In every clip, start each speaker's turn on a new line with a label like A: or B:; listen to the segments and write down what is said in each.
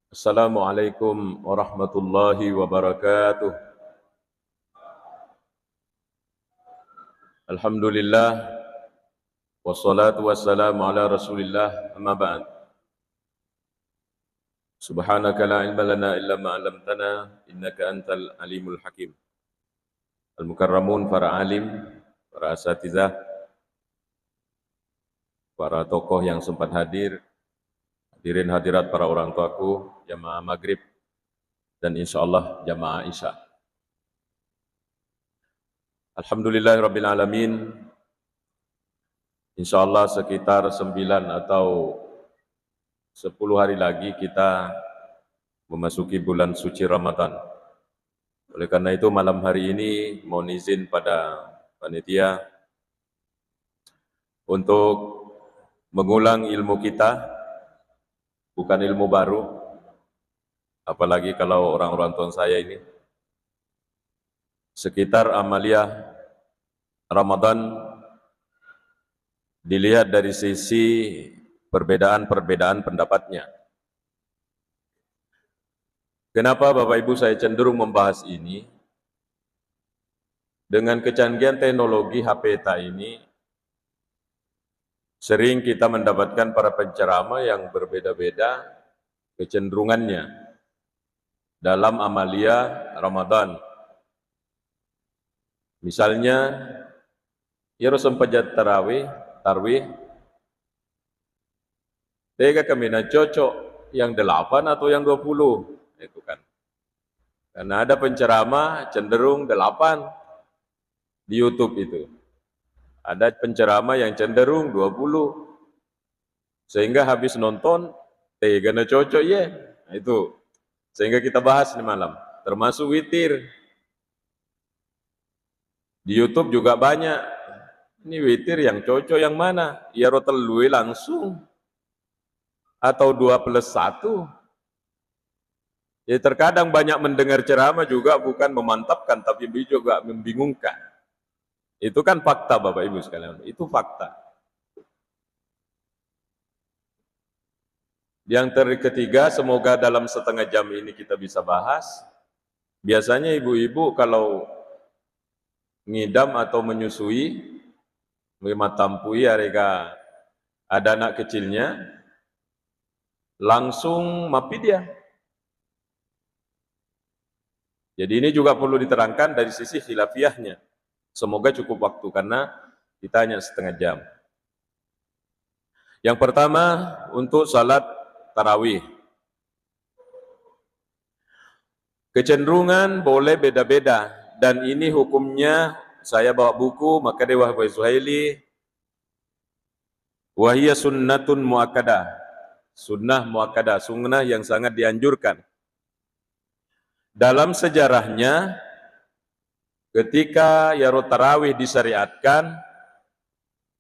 A: Assalamualaikum warahmatullahi wabarakatuh. Alhamdulillah wassalatu wassalamu ala Rasulillah amma ba'd. Subhanaka la ilma lana illa ma 'allamtana innaka antal alimul hakim. Al-mukarramun, para alim, para asatizah, para tokoh yang sempat hadir, hadirin hadirat para orang tuaku, jamaah maghrib dan insyaallah jamaah isya. Alhamdulillahirabbil alamin. Insyaallah sekitar 9 atau 10 hari lagi kita memasuki bulan suci Ramadan. Oleh karena itu malam hari ini mohon izin pada panitia untuk mengulang ilmu kita, bukan ilmu baru, apalagi kalau orang-orang tua saya ini. Sekitar amaliyah Ramadan dilihat dari sisi perbedaan-perbedaan pendapatnya. Kenapa Bapak Ibu saya cenderung membahas ini? Dengan kecanggihan teknologi HP ini, sering kita mendapatkan para penceramah yang berbeda-beda kecenderungannya dalam amaliyah Ramadan. Misalnya, ya Rasul pajat tarwih, tega kami nak cocok yang 8 atau yang 20, itu kan. Karena ada penceramah cenderung 8 di YouTube itu. Ada penceramah yang cenderung 20. Sehingga habis nonton, tega nak cocok ya. Nah, itu. Sehingga kita bahas di malam. Termasuk witir. Di YouTube juga banyak. Ini witir yang cocok yang mana? Ya rotelui langsung. Atau 2+1. Ya terkadang banyak mendengar ceramah juga bukan memantapkan, tapi juga membingungkan. Itu kan fakta Bapak Ibu sekalian. Itu fakta. Yang ketiga, semoga dalam setengah jam ini kita bisa bahas. Biasanya ibu-ibu kalau ngidam atau menyusui, matampui harga ada anak kecilnya, langsung mapi dia. Jadi ini juga perlu diterangkan dari sisi khilafiyahnya. Semoga cukup waktu karena kita hanya setengah jam. Yang pertama untuk salat tarawih. Kecenderungan boleh beda-beda dan ini hukumnya saya bawa buku maka Dewa Zuhaili wahiyya sunnatun muakkadah. Sunnah muakkadah, sunnah yang sangat dianjurkan. Dalam sejarahnya ketika yarut tarawih disyariatkan,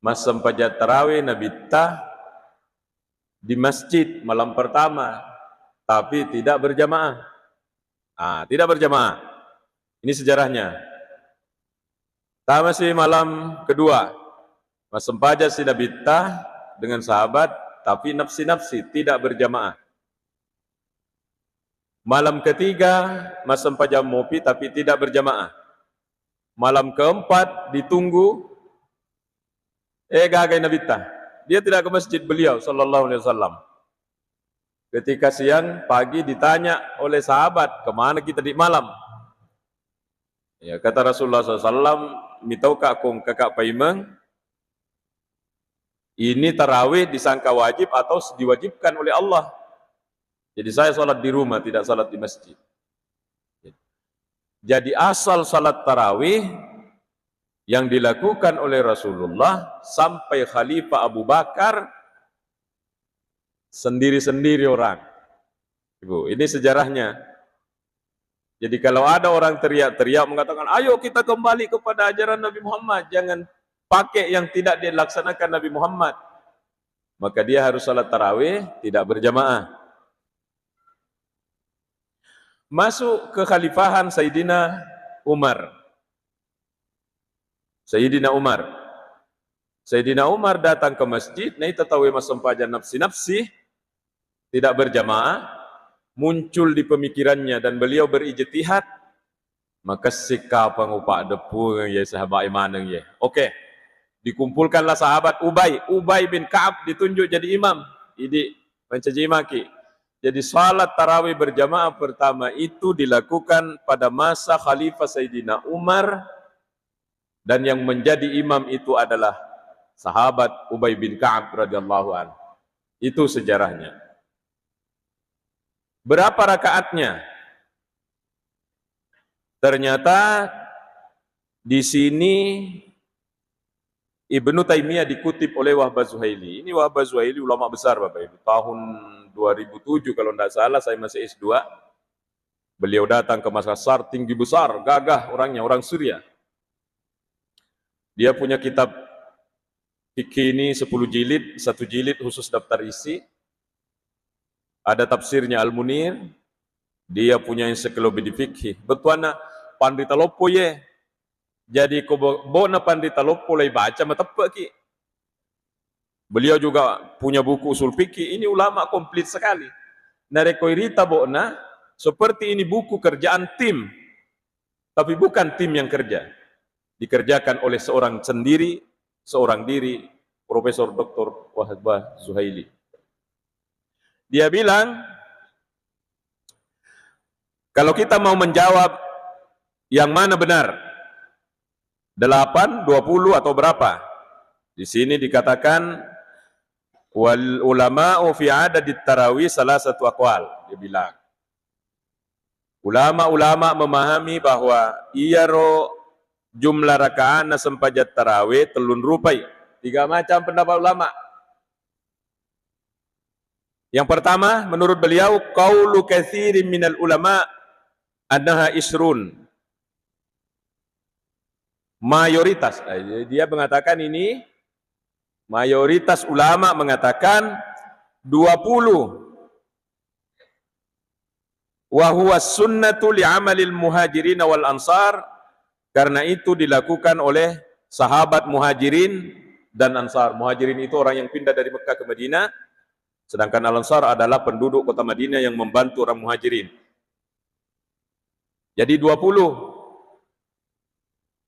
A: masa pajat tarawih Nabi di masjid malam pertama, tapi tidak berjamaah. Tidak berjamaah. Ini sejarahnya. Masih malam kedua, masa pajat si Nabi dengan sahabat, tapi nafsi-nafsi tidak berjamaah. Malam ketiga, masa pajat mopi, tapi tidak berjamaah. Malam keempat ditunggu, gagai Nabi dia tidak ke masjid beliau sallallahu alaihi wasallam. Ketika siang pagi ditanya oleh sahabat, kemana kita di malam? Ya kata Rasulullah SAW, mitau kakung kakak paimeng, ini tarawih disangka wajib atau diwajibkan oleh Allah. Jadi saya salat di rumah, tidak salat di masjid. Jadi asal salat tarawih yang dilakukan oleh Rasulullah sampai Khalifah Abu Bakar sendiri-sendiri orang. Ibu, ini sejarahnya. Jadi kalau ada orang teriak-teriak mengatakan, ayo kita kembali kepada ajaran Nabi Muhammad, jangan pakai yang tidak dilaksanakan Nabi Muhammad, maka dia harus salat tarawih tidak berjamaah. Masuk ke khalifahan Sayyidina Umar. Sayyidina Umar datang ke masjid, nah itu tahu masa pajan nafsi-nafsi, tidak berjamaah. muncul di pemikirannya dan beliau berijtihad, maka sikap pengupak depu ya sahabat iman ya. Oke. Dikumpulkanlah sahabat Ubay bin Ka'ab ditunjuk jadi imam. Ini mencaci maki. Jadi salat tarawih berjamaah pertama itu dilakukan pada masa Khalifah Sayyidina Umar, dan yang menjadi imam itu adalah sahabat Ubay bin Ka'ab radhiyallahu anhu. Itu sejarahnya. Berapa rakaatnya? Ternyata di sini Ibnu Taimiyah dikutip oleh Wahbah Zuhaili. Ini Wahbah Zuhaili ulama besar Bapak Ibu. Tahun 2007 kalau tidak salah, saya masih S2. Beliau datang ke Makassar, tinggi besar, gagah orangnya, orang Suriah. Dia punya kitab fikih ini 10 jilid, 1 jilid khusus daftar isi. Ada tafsirnya Al-Munir. Dia punya ensiklopedia fikih. Betuana pandita lopo ye. Jadi bona pandita lopo lai baca matappa ki. Beliau juga punya buku usul fikih. Ini ulama komplit sekali. Narekoirita bona seperti ini buku kerjaan tim, tapi bukan tim yang kerja. Dikerjakan oleh seorang sendiri, seorang diri, Profesor Dr. Wahbah Zuhaili. Dia bilang, kalau kita mau menjawab yang mana benar, 8, 20 atau berapa? Di sini dikatakan wal ulama'u fi adadit tarawih salah satu aqwal. Dia bilang ulama-ulama memahami bahwa iyaro jumlah rakaat na sempajat tarawih telun rupai. 3 macam pendapat ulama. Yang pertama, menurut beliau qaulu katsirin minal ulama annaha isrun. Mayoritas, dia mengatakan ini, mayoritas ulama mengatakan 20. Wa huwa sunnatu li'amalil muhajirin wal ansar, karena itu dilakukan oleh sahabat muhajirin dan ansar. Muhajirin itu orang yang pindah dari Mekah ke Madinah, sedangkan al-ansar adalah penduduk kota Madinah yang membantu orang muhajirin. Jadi 20.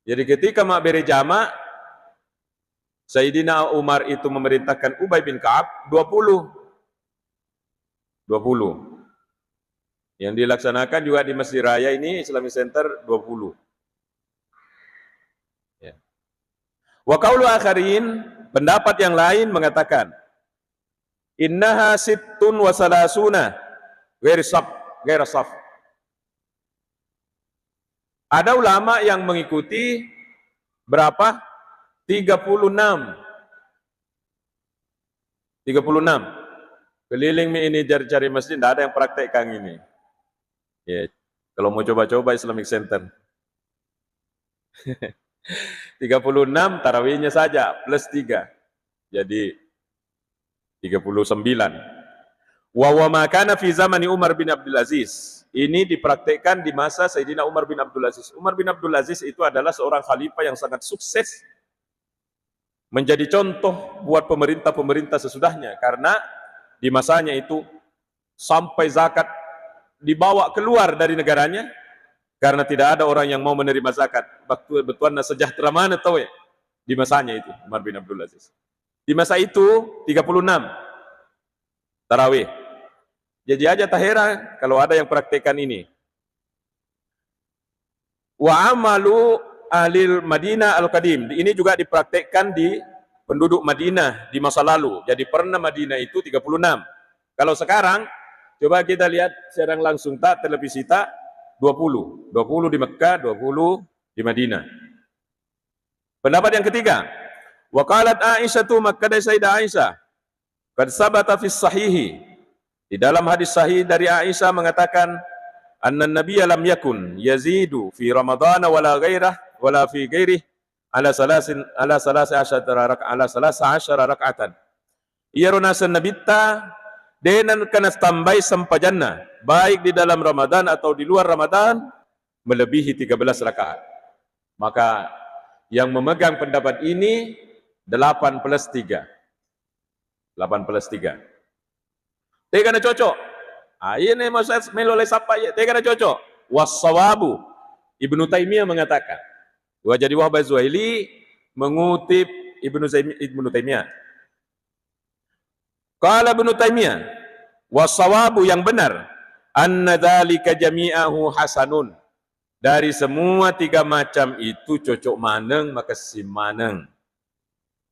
A: Jadi ketika mak beri jama', Sayyidina Umar itu memerintahkan Ubay bin Ka'ab 20. Yang dilaksanakan juga di Masjid Raya ini, Islamic Center, 20. Ya. Wa qaulu akharin, pendapat yang lain mengatakan innaha sittun wa salasuna ghairi saf. Ada ulama yang mengikuti berapa? 36. Keliling ini cari masjid, tidak ada yang praktekkan ini. Ya, kalau mau coba-coba Islamic Center. 36 tarawihnya saja plus 3. Jadi 39. Wa ma kana fi zamani Umar bin Abdul Aziz. Ini dipraktekkan di masa Sayyidina Umar bin Abdul Aziz. Umar bin Abdul Aziz itu adalah seorang khalifah yang sangat sukses, menjadi contoh buat pemerintah-pemerintah sesudahnya, karena di masanya itu sampai zakat dibawa keluar dari negaranya karena tidak ada orang yang mau menerima zakat. Betuan sejahtera mana tahu ya? Di masanya itu Umar bin Abdul Aziz. Di masa itu 36 tarawih. Jadi aja tak heran kalau ada yang praktekkan ini. Wa amalu ahlil Madinah al-Qadim. Ini juga dipraktekkan di penduduk Madinah di masa lalu. Jadi pernah Madinah itu 36. Kalau sekarang, coba kita lihat secara langsung tak televisi tak 20. 20 di Mekah, 20 di Madinah. Pendapat yang ketiga, wa qalat Aisyatu makkah Sayyidah Aisyah qad sabata fi sahihi. Di dalam hadis sahih dari Aisyah mengatakan anna nabiyya lam yakun yazidu fi Ramadhan wala ghairah wala fi ghairih ala 13 rak'atan. Iyarunasan nabitta denan kana tambai sampajanna, baik di dalam Ramadan atau di luar Ramadan, melebihi 13 rakaat. Maka yang memegang pendapat ini 8 plus 3. 8 plus 3. Tapi karena cocok. Ini maksud meloleh siapa ya? Tega cocok. Wassawabu. Ibnu Taimiyah mengatakan. Jadi Wahbah Zuhaili mengutip Ibnu Taimiyah. Qala Ibnu Taimiyah, wassawabu yang benar, anna dzalika jami'ahu hasanun. Dari semua tiga macam itu cocok maneng maka sim maneng.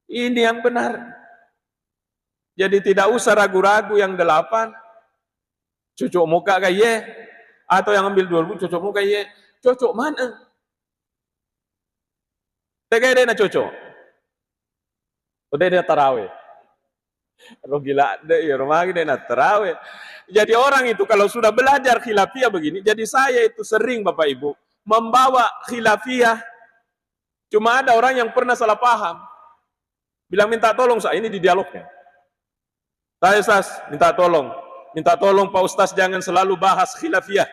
A: Ini yang benar. Jadi tidak usah ragu-ragu yang 8. Cocok muka kaya atau yang ambil 20 cocok muka kaya. Cocok maneng. Tega dia nak cocok. Udah dia tarawih. Kalau gila deh, ya rumah dia nak tarawih. Jadi orang itu kalau sudah belajar khilafiyah begini, jadi saya itu sering Bapak Ibu membawa khilafiyah. Cuma ada orang yang pernah salah paham. Bilang minta tolong saya, ini di dialognya. Saya minta tolong Pak Ustaz jangan selalu bahas khilafiyah.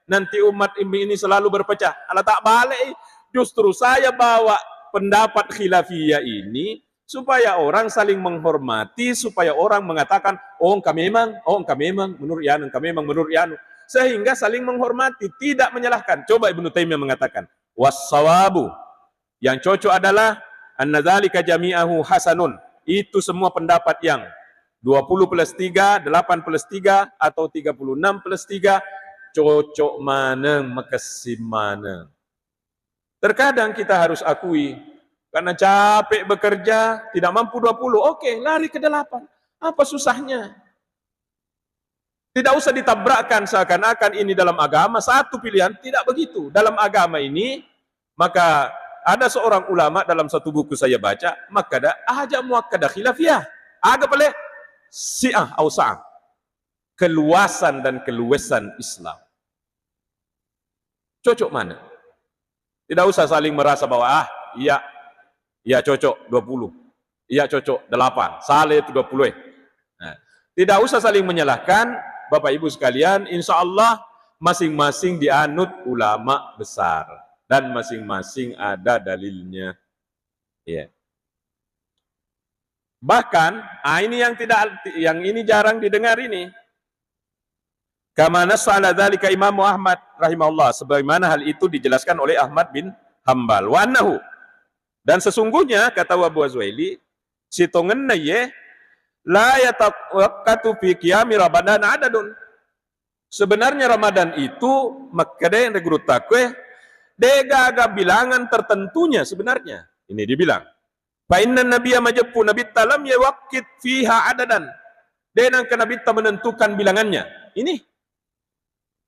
A: Nanti umat ini selalu berpecah. Ala tak balik, justru saya bawa pendapat khilafiyah ini supaya orang saling menghormati, supaya orang mengatakan, oh kami memang menurut Yanu, sehingga saling menghormati, tidak menyalahkan. Coba Ibnu Taimiyah mengatakan, wassawabu, yang cocok adalah anna dzalika jami'ahu hasanun. Itu semua pendapat yang 20 plus 3, 8 plus 3, atau 36 plus 3, cocok maneng, mekesim maneng. Terkadang kita harus akui, karena capek bekerja, tidak mampu 20, oke, lari ke 8. Apa susahnya? Tidak usah ditabrakkan seakan-akan ini dalam agama, satu pilihan, tidak begitu. Dalam agama ini, maka ada seorang ulama dalam satu buku saya baca, maka ada aja muakkadah khilafiyah. Agak boleh si'ah awsa'ah. Keluasan dan keluasan Islam. Cocok mana? Tidak usah saling merasa bahwa, iya cocok 20, iya cocok 8, salah itu 20. Nah, tidak usah saling menyalahkan, Bapak Ibu sekalian, insya Allah masing-masing dianut ulama besar dan masing-masing ada dalilnya. Ya. Bahkan, yang ini jarang didengar ini. Kama nassa ala dzalika Imam Ahmad rahimahullah, sebagaimana hal itu dijelaskan oleh Ahmad bin Hambal. Wa annahu, dan sesungguhnya kata Abu Zuhaili, sitongenna ye la yatawaqqatu fi qiyami Ramadan adadun. Sebenarnya Ramadan itu makade regrutakwe dega bilangan tertentunya sebenarnya. Ini dibilang. Fa inna nabiyya majappu nabi talam yawaqqit fiha adadan. Denang ke nabi menentukan bilangannya. Ini.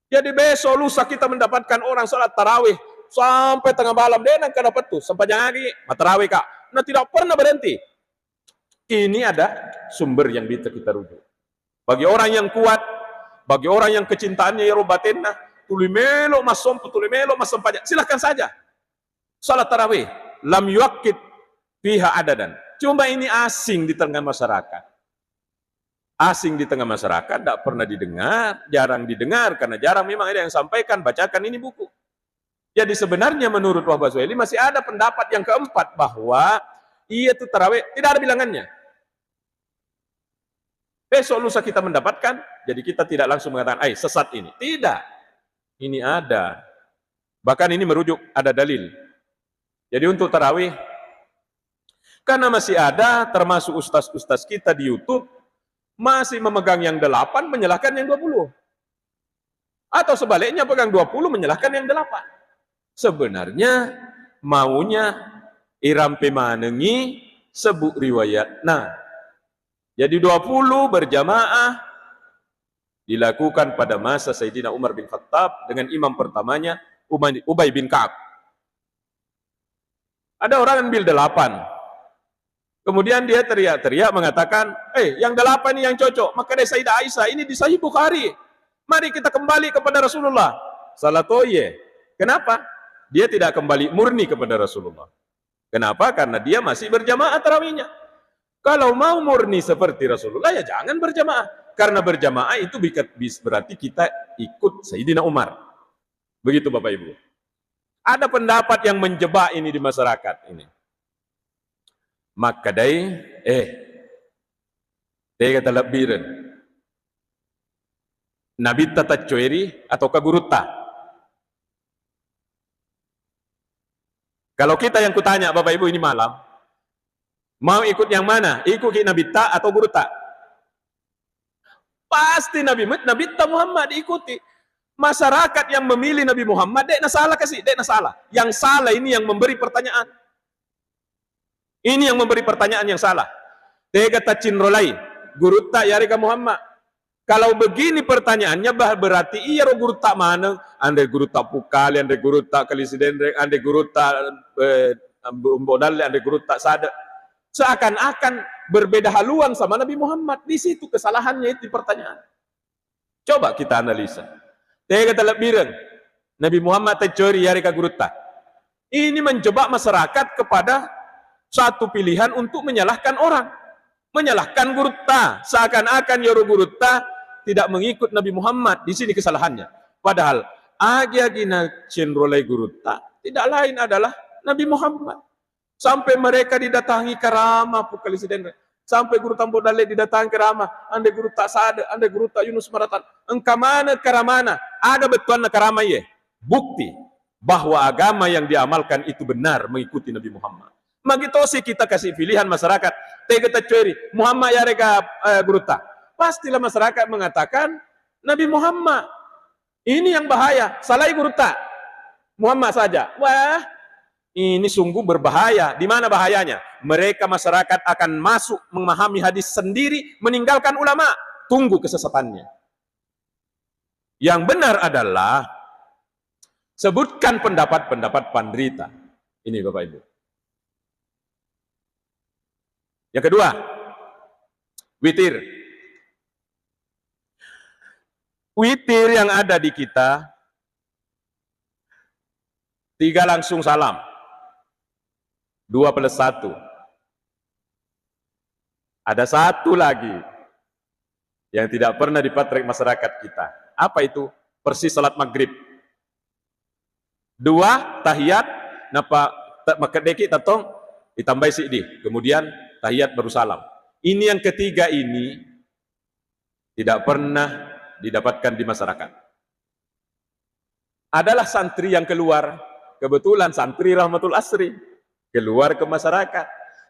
A: Jadi besok lusa kita mendapatkan orang salat tarawih sampai tengah malam, denang ka dapat tuh sampai lagi tarawih kak. Nah tidak pernah berhenti. Ini ada sumber yang bisa kita rujuk. Bagi orang yang kuat, bagi orang yang kecintaannya ya robatenna, tulimelo masom pajak, silahkan saja. Salat tarawih lam yuakkid fiha adadan. Cuma ini asing di tengah masyarakat. Asing di tengah masyarakat, tidak pernah didengar, jarang didengar, karena jarang memang ada yang sampaikan, bacakan ini buku. Jadi sebenarnya menurut Wahbah Zuhaili masih ada pendapat yang keempat, bahwa iya itu tarawih, tidak ada bilangannya. Besok lusa kita mendapatkan, jadi kita tidak langsung mengatakan, sesat ini. Tidak. Ini ada. Bahkan ini merujuk, ada dalil. Jadi untuk tarawih, karena masih ada, termasuk ustaz-ustaz kita di YouTube, masih memegang yang 8, menyalahkan yang 20. Atau sebaliknya, pegang 20, menyalahkan yang 8. Sebenarnya, maunya irampe manengi sebut riwayat. Nah, jadi 20 berjamaah dilakukan pada masa Sayyidina Umar bin Khattab dengan imam pertamanya Ubay bin Ka'ab. Ada orang ambil 8. Kemudian dia teriak-teriak mengatakan, yang 8 ini yang cocok. Maka dari Sayyidah Aisyah, ini di Sahih Bukhari. Mari kita kembali kepada Rasulullah. Salatoye. Kenapa? Dia tidak kembali murni kepada Rasulullah. Kenapa? Karena dia masih berjamaah tarawihnya. Kalau mau murni seperti Rasulullah, ya jangan berjamaah. Karena berjamaah itu berarti kita ikut Sayyidina Umar. Begitu Bapak Ibu. Ada pendapat yang menjebak ini di masyarakat ini. Maka dia kata lebiran. Nabi Tatacueri atau Kagurutta? Kalau kita yang kutanya Bapak Ibu ini malam, mau ikut yang mana? Ikut Nabi Ta atau Gurutta? Pasti Nabi Ta Muhammad diikuti. Masyarakat yang memilih Nabi Muhammad, dek salah kasih, dek salah. Yang salah ini yang memberi pertanyaan. Ini yang memberi pertanyaan yang salah. Tega tacinrolai, Gurutta yarika Muhammad. Kalau begini pertanyaannya berarti iya Gurutta mana? Ande Gurutta Pukali, ande Gurutta Kalisidendrek, ande Gurutta Mbodale, ande Gurutta Sada. Seakan-akan berbeda haluan sama Nabi Muhammad. Di situ kesalahannya itu pertanyaan. Coba kita analisa. Tega telebiran Nabi Muhammad Tacuri yarika Gurutta. Ini menjebak masyarakat kepada satu pilihan untuk menyalahkan orang. Menyalahkan Gurutta. Seakan-akan Yoro Gurutta tidak mengikut Nabi Muhammad. Di sini kesalahannya. Padahal agi-agina cenrolai Gurutta tidak lain adalah Nabi Muhammad. Sampai mereka didatangi Karamah Pukalisiden. Sampai Guru Tambodale didatangi Karamah. Ande Guru tak sada, ande Guru tak Yunus Maratan. Engkau mana Karamana? Ada betul na Karamah ye. Bukti bahwa agama yang diamalkan itu benar mengikuti Nabi Muhammad. Magitosi kita kasih pilihan masyarakat. Tega Tacuri, Muhammad ya reka Guru tak. Pastilah masyarakat mengatakan Nabi Muhammad. Ini yang bahaya. Salah Guru tak. Muhammad saja. Wah, ini sungguh berbahaya. Di mana bahayanya? Mereka masyarakat akan masuk memahami hadis sendiri, meninggalkan ulama. Tunggu kesesatannya. Yang benar adalah sebutkan pendapat-pendapat pandrita. Ini Bapak Ibu. Yang kedua, witir. Witir yang ada di kita, 3 langsung salam. 2+1. Ada satu lagi yang tidak pernah dipatrek masyarakat kita. Apa itu? Persis salat maghrib. 2 tahiyat, napa makedeki tatong ditambah sidi. Kemudian tahiyat baru salam. Ini yang ketiga ini tidak pernah didapatkan di masyarakat. Adalah santri yang keluar, kebetulan santri Rahmatul Asri keluar ke masyarakat.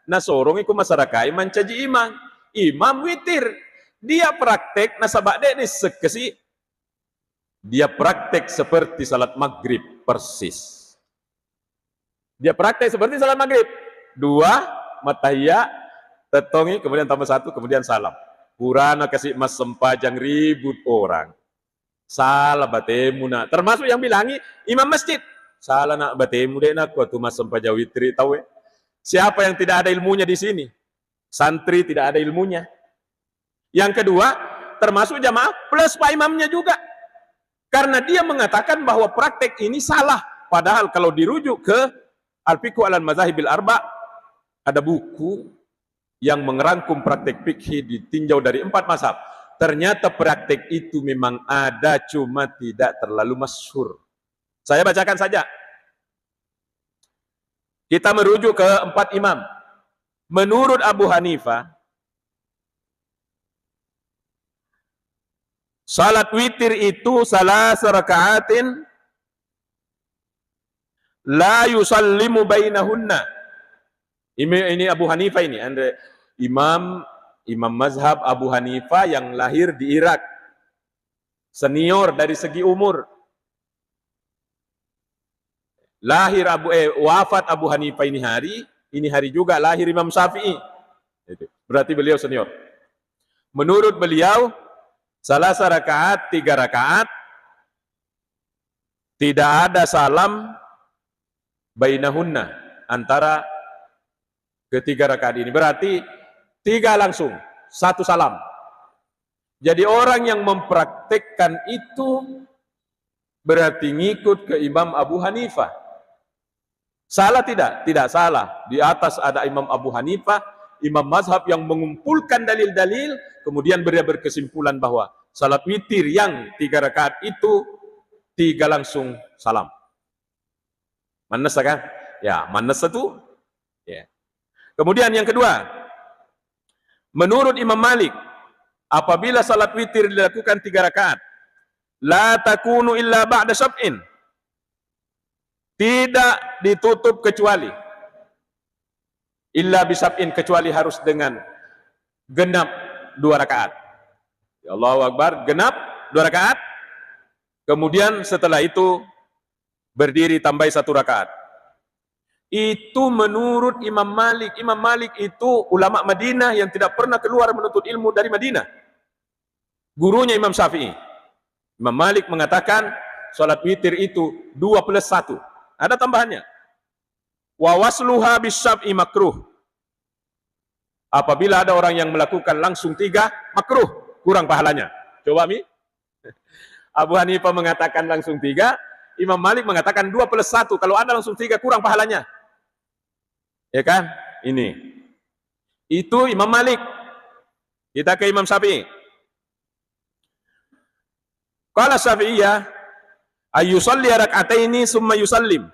A: Nah sorong ke masyarakat mencaji imam witir. Dia praktek nasabak dek ni sekesi. Dia praktek seperti salat maghrib persis. Dia praktek seperti salat maghrib. 2 matahiyat tetongi kemudian tambah 1 kemudian salam. Purana kasih mas sempajang ribut orang. Salah batemu nak. Termasuk yang bilangi imam masjid. Salah nak batemu dek nak waktu mas sempajang witri tahu. Siapa yang tidak ada ilmunya di sini? Santri tidak ada ilmunya. Yang kedua, termasuk jamaah plus pak imamnya juga. Karena dia mengatakan bahwa praktek ini salah. Padahal kalau dirujuk ke Al-Fiqhu alal Mazahibil Arba, ada buku yang mengerangkum praktek fikih ditinjau dari 4 mazhab. Ternyata praktek itu memang ada, cuma tidak terlalu masyhur. Saya bacakan saja. Kita merujuk ke 4 imam. Menurut Abu Hanifah, salat witir itu salah rakaatin la yusallimu bainahunna. Ini Abu Hanifah ini, imam mazhab Abu Hanifah yang lahir di Irak. Senior dari segi umur. Wafat Abu Hanifah ini hari juga lahir Imam Syafi'i. Berarti beliau senior. Menurut beliau, salah rakaat 3 rakaat tidak ada salam bainahunna antara ketiga rakaat ini. Berarti 3 langsung, 1 salam. Jadi orang yang mempraktekkan itu berarti ngikut ke Imam Abu Hanifah. Salah tidak? Tidak salah. Di atas ada Imam Abu Hanifah, imam mazhab yang mengumpulkan dalil-dalil, kemudian dia berkesimpulan bahwa salat witir yang 3 rakaat itu 3 langsung salam. Manas kan? Ya, manas itu. Ya. Kemudian yang kedua, menurut Imam Malik, apabila salat witir dilakukan 3 rakaat, La takunu illa ba'da syab'in. Tidak ditutup kecuali illa bisab'in, kecuali harus dengan genap 2 rakaat. Ya Allahu Akbar, genap 2 rakaat. Kemudian setelah itu berdiri tambah 1 rakaat. Itu menurut Imam Malik. Imam Malik itu ulama Madinah yang tidak pernah keluar menuntut ilmu dari Madinah. Gurunya Imam Syafi'i. Imam Malik mengatakan salat witir itu 2 plus 1. Ada tambahannya. Wa wasluha bisyab'i makruh. Apabila ada orang yang melakukan langsung 3, makruh, kurang pahalanya. Coba Mi. Abu Hanifah mengatakan langsung 3, Imam Malik mengatakan 2 plus 1. Kalau ada langsung 3, kurang pahalanya. Ya kan? Ini. Itu Imam Malik. Kita ke Imam Syafi'i. Qala Syafi'iyah ayyusalli rak'ataini summa yusallim.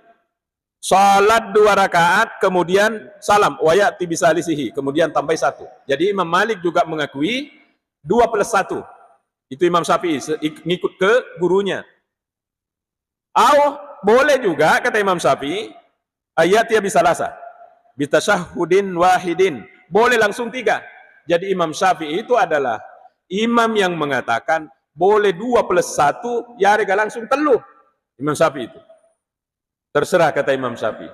A: Salat 2 rakaat kemudian salam wa ya'ti bisalisihi, kemudian tambah 1. Jadi Imam Malik juga mengakui 2 plus 1. Itu Imam Syafi'i ngikut ke gurunya. Boleh juga kata Imam Syafi'i ayat ya bisalasa bitasyahhudin wahidin. Boleh langsung 3. Jadi Imam Syafi'i itu adalah imam yang mengatakan boleh 2 plus 1, ya rega langsung 3. Imam Syafi'i itu. Terserah kata Imam Syafi'i.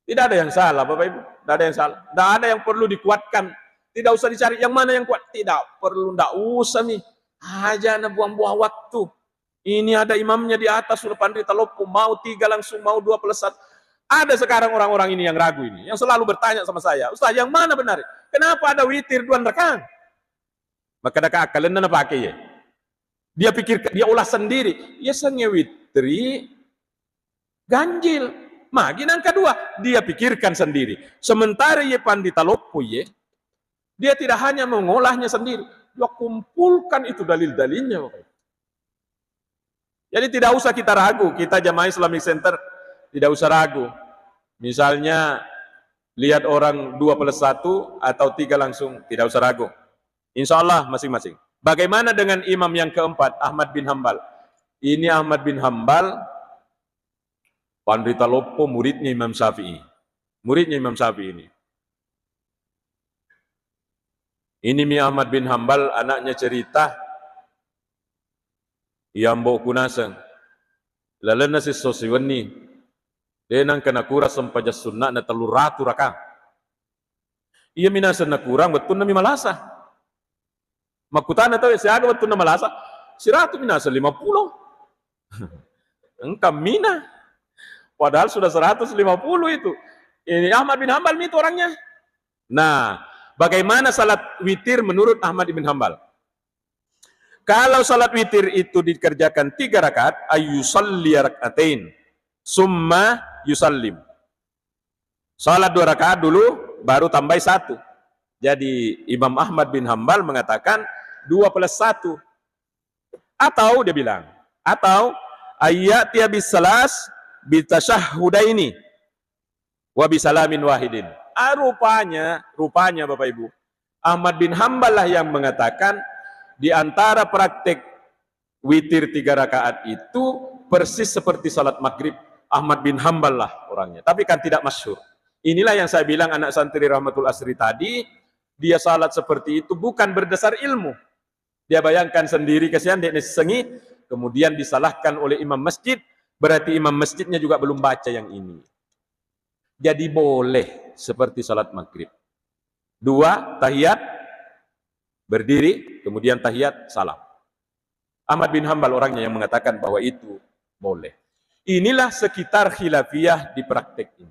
A: Tidak ada yang salah Bapak Ibu. Tidak ada yang salah. Tidak ada yang perlu dikuatkan. Tidak usah dicari yang mana yang kuat. Tidak perlu, tidak usah nih. Aja buang-buang waktu. Ini ada imamnya di atas sudah pandai talopo. Mau 3 langsung, mau 2 plus 1. Ada sekarang orang-orang ini yang ragu ini. Yang selalu bertanya sama saya. Ustaz, yang mana benar? Kenapa ada witir 2 rakaat? Maka ada keakalan dan pakai ya. Dia pikir, dia ulah sendiri. Ya senge witri ganjil. Magi yang kedua, dia pikirkan sendiri. Sementara ye pandita lopo ye, dia tidak hanya mengolahnya sendiri, dia kumpulkan itu dalil-dalilnya. Jadi tidak usah kita ragu, kita Jamaah Islamic Center tidak usah ragu. Misalnya lihat orang 2 plus 1 atau 3 langsung, tidak usah ragu. Insya Allah masing-masing. Bagaimana dengan imam yang keempat, Ahmad bin Hambal? Ini Ahmad bin Hambal Pandita Lopo, muridnya Imam Syafi'i. Muridnya Imam Syafi'i ini. Ini Mi Ahmad bin Hambal, anaknya cerita, yang bawa kunaseng. Lalu nasi sosiwani, dia nang kena kurang sempaja sunnah na 300 rakaat. Ia minasa na kurang, betul na mi malasa. Makutana tahu ya, siaga betul na malasa, 100 minasa 50. Engkau mina. Padahal sudah 150 itu. Ini Ahmad bin Hambal itu orangnya. Nah, bagaimana salat witir menurut Ahmad bin Hambal? Kalau salat witir itu dikerjakan 3 rakaat, ayyusalli rak'atain, summa yusallim. Salat 2 rakaat dulu, baru tambah 1. Jadi Imam Ahmad bin Hambal mengatakan 2 plus 1. Atau dia bilang, atau ayati bisalas bitasyahhudaini wa bisalamin wahidin. Rupanya Bapak Ibu, Ahmad bin Hambal lah yang mengatakan di antara praktek witir 3 rakaat itu persis seperti salat maghrib. Ahmad bin Hambal lah orangnya, tapi kan tidak masyhur. Inilah yang saya bilang anak santri Rahmatul Asri tadi, dia salat seperti itu bukan berdasar ilmu. Dia bayangkan sendiri kesian dia sengi, kemudian disalahkan oleh imam masjid. Berarti imam masjidnya juga belum baca yang ini. Jadi boleh seperti salat maghrib. 2 tahiyat, berdiri, kemudian tahiyat, salam. Ahmad bin Hambal orangnya yang mengatakan bahwa itu boleh. Inilah sekitar khilafiyah di praktek ini.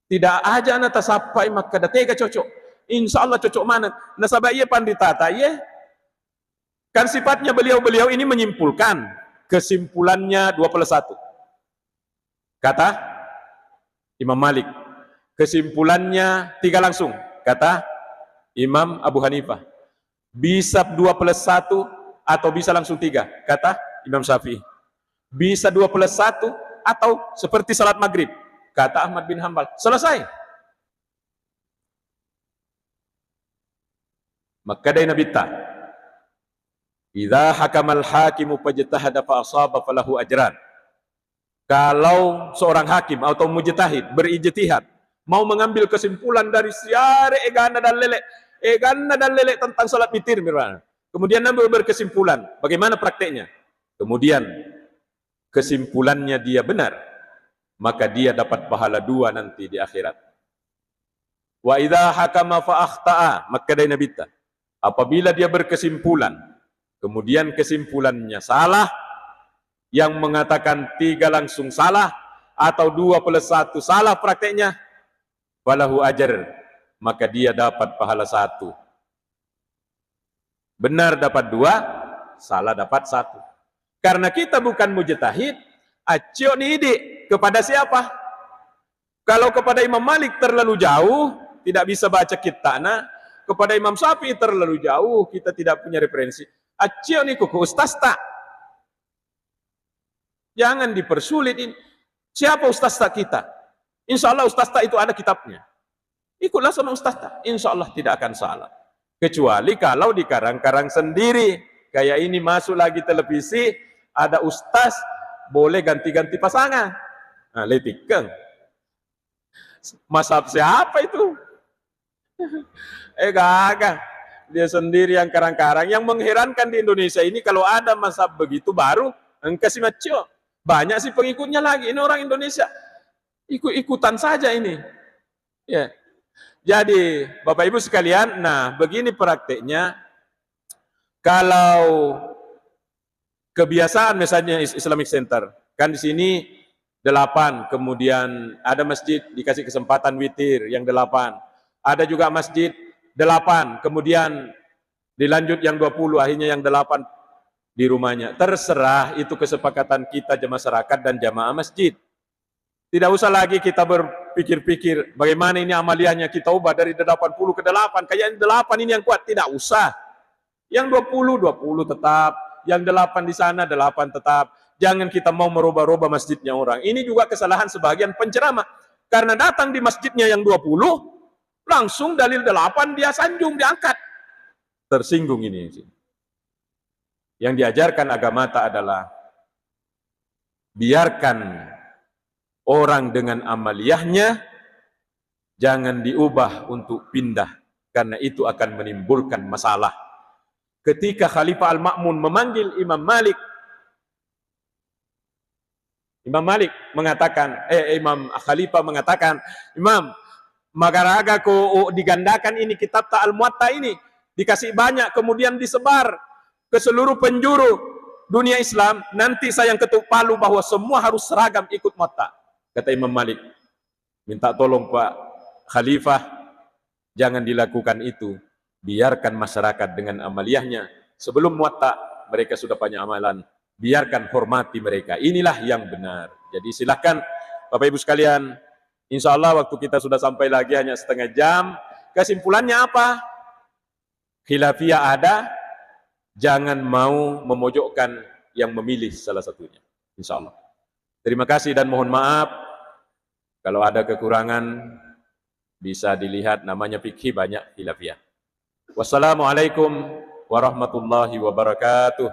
A: Tidak aja anak tasapai maka datega cocok. Insya Allah cocok mana. Nasabah ia panditata ia. Kan sifatnya beliau-beliau ini menyimpulkan. Kesimpulannya 2 plus 1. Kata Imam Malik. Kesimpulannya 3 langsung. Kata Imam Abu Hanifah. Bisa 2 plus 1 atau bisa langsung 3. Kata Imam Syafi'i. Bisa 2 plus 1 atau seperti salat maghrib. Kata Ahmad bin Hambal. Selesai. Maka dari Nabi Ta. Idza hakamal hakimu fajtahada fa asaba falahu ajran. Kalau seorang hakim atau mujtahid berijtihad mau mengambil kesimpulan dari siare egana dan lele tentang salat witir misalnya. Kemudian Nabi berkesimpulan, bagaimana prakteknya? Kemudian kesimpulannya dia benar, maka dia dapat pahala 2 nanti di akhirat. Wa idza hakama fa akhta'a, maka dari Nabi, apabila dia berkesimpulan, kemudian kesimpulannya salah, yang mengatakan 3 langsung salah, atau 2 plus 1 salah prakteknya, falahu ajar, maka dia dapat pahala 1. Benar dapat 2, salah dapat 1. Karena kita bukan mujtahid, acio nidi kepada siapa? Kalau kepada Imam Malik terlalu jauh, tidak bisa baca kitana. Kepada Imam Syafi'i terlalu jauh, kita tidak punya referensi. Acio ni ke ustaz tak? Jangan dipersulit ini. Siapa ustaz tak kita? Insya Allah ustaz tak itu ada kitabnya. Ikutlah sama ustaz tak. Insya Allah tidak akan salah. Kecuali kalau dikarang-karang sendiri. Kayak ini masuk lagi televisi, ada ustaz, boleh ganti-ganti pasangan. Nah, letikeng. Mazhab siapa itu? Gagah. Dia sendiri yang karang-karang. Yang mengherankan di Indonesia ini, kalau ada mazhab begitu baru, engkau macio. Banyak sih pengikutnya lagi. Ini orang Indonesia. Ikut-ikutan saja ini. Ya. Jadi, Bapak Ibu sekalian, nah begini prakteknya. Kalau kebiasaan misalnya Islamic Center, kan di sini 8, kemudian ada masjid dikasih kesempatan witir yang 8. Ada juga masjid 8, kemudian dilanjut yang 20, akhirnya yang 8 di rumahnya. Terserah, itu kesepakatan kita masyarakat dan jamaah masjid. Tidak usah lagi kita berpikir-pikir bagaimana ini amaliyahnya kita ubah dari 80 ke 8. Kayak 8 ini yang kuat, tidak usah. Yang 20 tetap, yang 8 di sana 8 tetap. Jangan kita mau merubah-rubah masjidnya orang. Ini juga kesalahan sebagian penceramah. Karena datang di masjidnya yang 20, langsung dalil 8 dia sanjung, diangkat. Tersinggung ini. Yang diajarkan agama tak adalah biarkan orang dengan amaliyahnya, jangan diubah untuk pindah, karena itu akan menimbulkan masalah. Ketika Khalifah Al-Ma'mun memanggil Imam Malik mengatakan, Imam Khalifah mengatakan, Imam, magaraga ko digandakan ini kitab Al-Muwatta ini, dikasih banyak, kemudian disebar ke seluruh penjuru dunia Islam, nanti saya yang ketuk palu bahwa semua harus seragam ikut Muwatta. Kata Imam Malik, minta tolong Pak Khalifah, jangan dilakukan itu. Biarkan masyarakat dengan amaliyahnya. Sebelum Muwatta, mereka sudah banyak amalan. Biarkan hormati mereka. Inilah yang benar. Jadi silakan Bapak Ibu sekalian, insya Allah waktu kita sudah sampai lagi hanya setengah jam. Kesimpulannya apa? Khilafiyah ada, jangan mau memojokkan yang memilih salah satunya. Insya Allah. Terima kasih dan mohon maaf kalau ada kekurangan, bisa dilihat namanya fikih banyak khilafiyah. Wassalamualaikum warahmatullahi wabarakatuh.